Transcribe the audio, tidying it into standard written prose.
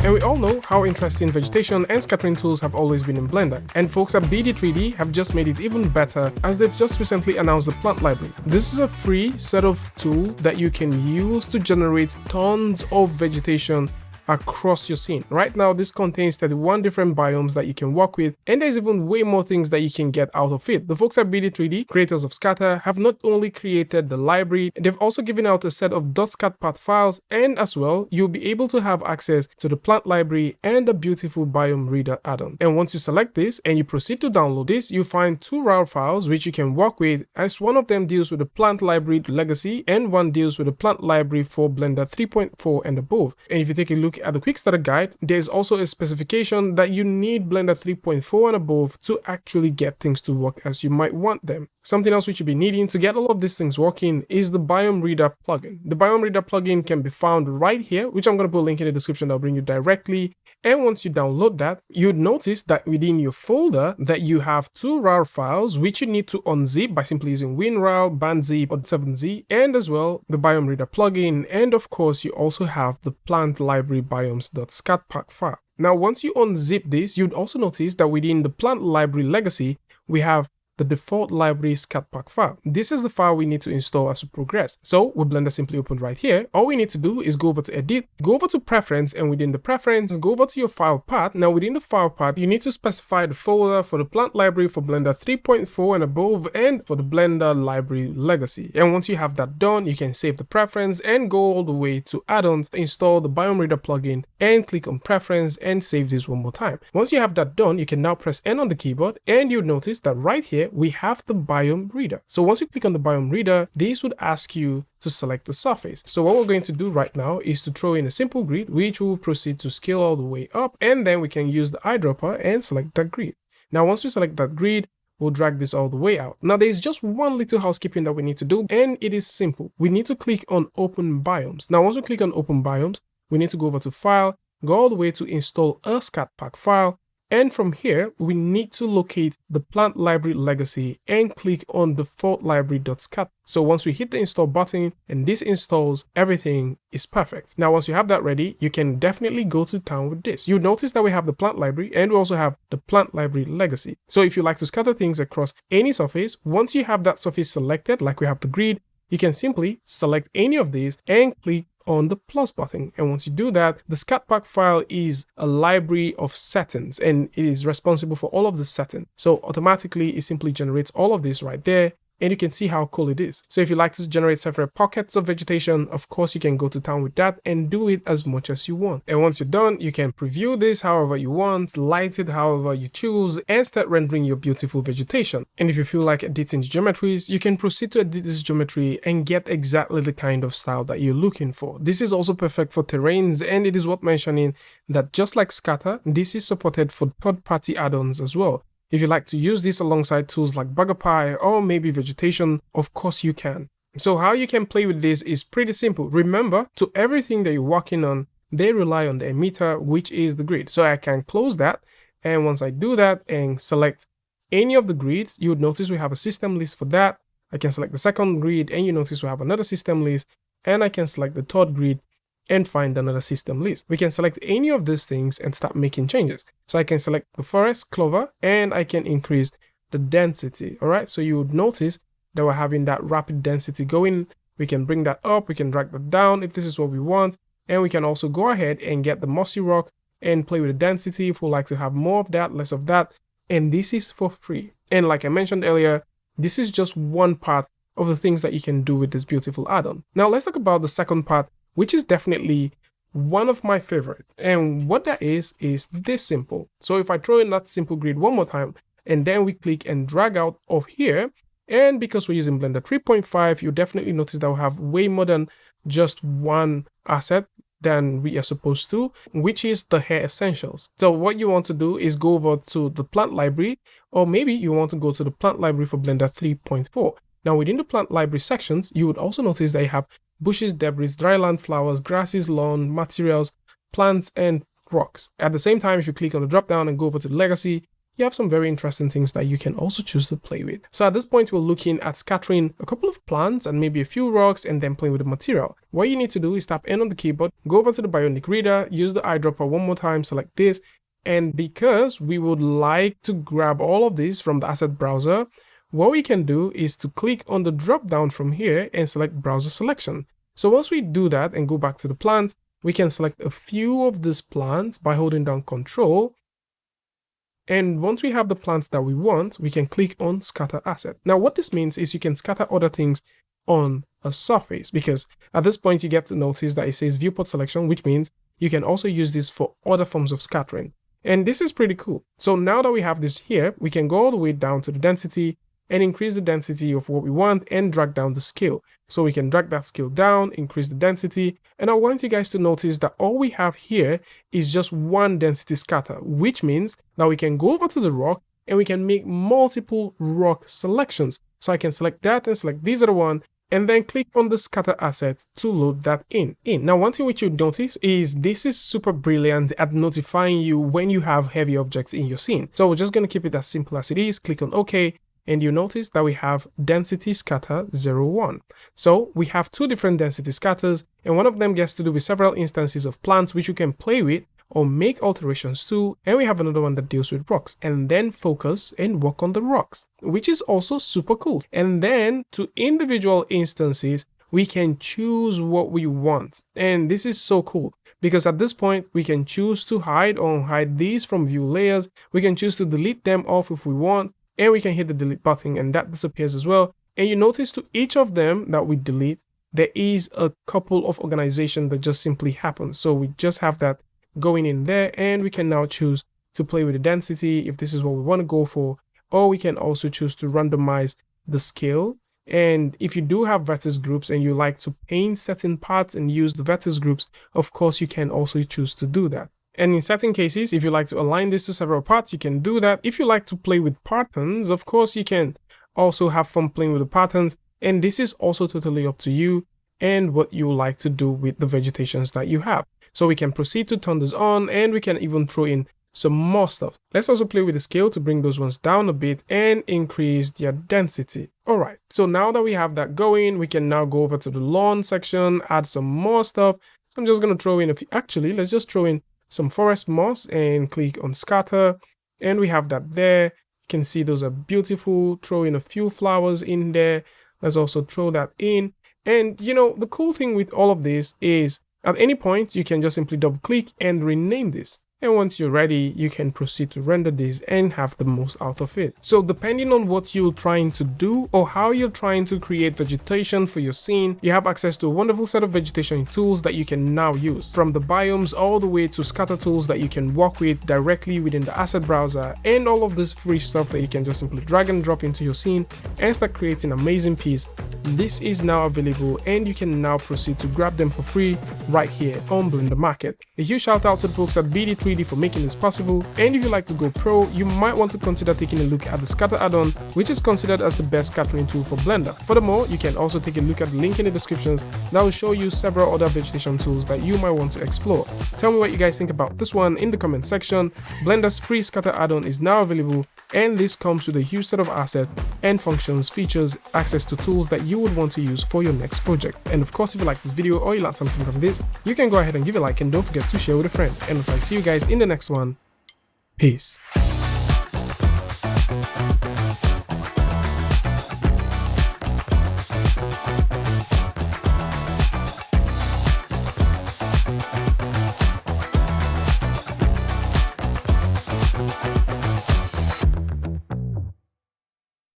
And we all know how interesting vegetation and scattering tools have always been in Blender, and folks at BD3D have just made it even better as they've just recently announced the plant library. This is a free set of tools that you can use to generate tons of vegetation across your scene. Right now, this contains 31 different biomes that you can work with, and there's even way more things that you can get out of it. The folks at BD3D, creators of Scatter, have not only created the library, they've also given out a set of .scat path files, and as well, you'll be able to have access to the plant library and the beautiful biome reader add-on. And once you select this and you proceed to download this, you find two RAR files which you can work with, as one of them deals with the plant library legacy and one deals with the plant library for Blender 3.4 and above. And if you take a look at the quick starter guide, there's also a specification that you need Blender 3.4 and above to actually get things to work as you might want them. Something else which you'll be needing to get all of these things working is the Biome Reader plugin. The Biome Reader plugin can be found right here, which I'm going to put a link in the description that'll bring you directly. And once you download that, you'd notice that within your folder that you have two RAR files which you need to unzip by simply using WinRAR, BandZip, or 7Z, and as well the Biome Reader plugin. And of course, you also have the plant library biomes.scat path file. Now, once you unzip this, you'd also notice that within the plant library legacy, we have the default library scat path file. This is the file we need to install as we progress. So with Blender simply opened right here, all we need to do is go over to edit, go over to preference, and within the preference, go over to your file path. Now within the file path, you need to specify the folder for the plant library for Blender 3.4 and above, and for the Blender library legacy. And once you have that done, you can save the preference and go all the way to add-ons, install the Biome Reader plugin, and click on preference and save this one more time. Once you have that done, you can now press N on the keyboard, and you'll notice that right here we have the Biome Reader. So once you click on the Biome Reader, this would ask you to select the surface. So what we're going to do right now is to throw in a simple grid, which will proceed to scale all the way up, and then we can use the eyedropper and select that grid. Now once we select that grid, we'll drag this all the way out. Now there's just one little housekeeping that we need to do, and it is simple. We need to click on Open Biomes. Now once we click on Open Biomes, we need to go over to File, go all the way to Install a Scat Pack file, and from here, we need to locate the plant library legacy and click on default library.scat. So once we hit the install button and this installs, everything is perfect. Now, once you have that ready, you can definitely go to town with this. You'll notice that we have the plant library and we also have the plant library legacy. So if you like to scatter things across any surface, once you have that surface selected, like we have the grid, you can simply select any of these and click on the plus button. And once you do that, the scat pack file is a library of settings and it is responsible for all of the settings. So automatically it simply generates all of this right there, and you can see how cool it is. So if you like to generate several pockets of vegetation, of course you can go to town with that and do it as much as you want. And once you're done, you can preview this however you want, light it however you choose, and start rendering your beautiful vegetation. And if you feel like editing geometries, you can proceed to edit this geometry and get exactly the kind of style that you're looking for. This is also perfect for terrains, and it is worth mentioning that just like Scatter, this is supported for third-party add-ons as well. If you like to use this alongside tools like BuggerPy or maybe vegetation, of course you can. So how you can play with this is pretty simple. Remember, to everything that you're working on, they rely on the emitter, which is the grid. So I can close that, and once I do that and select any of the grids, you would notice we have a system list for that. I can select the second grid and you notice we have another system list, and I can select the third grid and find another system list. We can select any of these things and start making changes. So I can select the forest clover and I can increase the density. All right, so you would notice that we're having that rapid density going. We can bring that up, we can drag that down if this is what we want, and we can also go ahead and get the mossy rock and play with the density if we like to have more of that, less of that, and this is for free. And like I mentioned earlier, this is just one part of the things that you can do with this beautiful add-on. Now let's talk about the second part, which is definitely one of my favorite. And what that is this simple. So if I throw in that simple grid one more time, and then we click and drag out of here, and because we're using Blender 3.5, you definitely notice that we have way more than just one asset than we are supposed to, which is the hair essentials. So what you want to do is go over to the plant library, or maybe you want to go to the plant library for Blender 3.4. Now within the plant library sections, you would also notice that you have bushes, debris, dryland, flowers, grasses, lawn, materials, plants, and rocks. At the same time, if you click on the drop down and go over to the legacy, you have some very interesting things that you can also choose to play with. So at this point, we're looking at scattering a couple of plants and maybe a few rocks and then playing with the material. What you need to do is tap N on the keyboard, go over to the Bionic reader, use the eyedropper one more time, select this. And because we would like to grab all of these from the asset browser, what we can do is to click on the drop down from here and select browser selection. So once we do that and go back to the plant, we can select a few of these plants by holding down Control. And once we have the plants that we want, we can click on scatter asset. Now what this means is you can scatter other things on a surface, because at this point you get to notice that it says viewport selection, which means you can also use this for other forms of scattering. And this is pretty cool. So now that we have this here, we can go all the way down to the density and increase the density of what we want and drag down the scale. So we can drag that scale down, increase the density. And I want you guys to notice that all we have here is just one density scatter, which means that we can go over to the rock and we can make multiple rock selections. So I can select that and select this other one, and then click on the scatter asset to load that in. Now, one thing which you'll notice is this is super brilliant at notifying you when you have heavy objects in your scene. So we're just going to keep it as simple as it is. Click on OK, and you notice that we have density scatter 01. So we have two different density scatters, and one of them gets to do with several instances of plants which you can play with or make alterations to, and we have another one that deals with rocks, and then focus and work on the rocks, which is also super cool. And then to individual instances, we can choose what we want, and this is so cool because at this point we can choose to hide or unhide these from view layers. We can choose to delete them off if we want, and we can hit the delete button and that disappears as well. And you notice to each of them that we delete, there is a couple of organization that just simply happens. So we just have that going in there, and we can now choose to play with the density if this is what we want to go for, or we can also choose to randomize the scale. And if you do have vertex groups and you like to paint certain parts and use the vertex groups, of course you can also choose to do that. And in certain cases, if you like to align this to several parts, you can do that. If you like to play with patterns, of course you can also have fun playing with the patterns, and this is also totally up to you and what you like to do with the vegetations that you have. So we can proceed to turn this on, and we can even throw in some more stuff. Let's also play with the scale to bring those ones down a bit and increase their density. Alright, so now that we have that going, we can now go over to the lawn section, add some more stuff. I'm just going to throw in a few, actually, let's just throw in some forest moss and click on scatter, and we have that there. You can see those are beautiful. Throw in a few flowers in there. Let's also throw that in. And you know, the cool thing with all of this is at any point, you can just simply double click and rename this. And once you're ready, you can proceed to render this and have the most out of it. So depending on what you're trying to do or how you're trying to create vegetation for your scene, you have access to a wonderful set of vegetation tools that you can now use. From the biomes all the way to scatter tools that you can work with directly within the asset browser, and all of this free stuff that you can just simply drag and drop into your scene and start creating an amazing piece. This is now available, and you can now proceed to grab them for free right here on Blender Market. A huge shout out to the folks at BD3D for making this possible, and if you like to go pro, you might want to consider taking a look at the scatter add-on, which is considered as the best scattering tool for Blender. Furthermore, you can also take a look at the link in the descriptions that will show you several other vegetation tools that you might want to explore. Tell me what you guys think about this one in the comment section. Blender's free scatter add-on is now available, and this comes with a huge set of assets and functions, features, access to tools that you would want to use for your next project. And of course, if you like this video or you learned something from this, you can go ahead and give it a like, and don't forget to share with a friend. And if I see you guys in the next one, peace.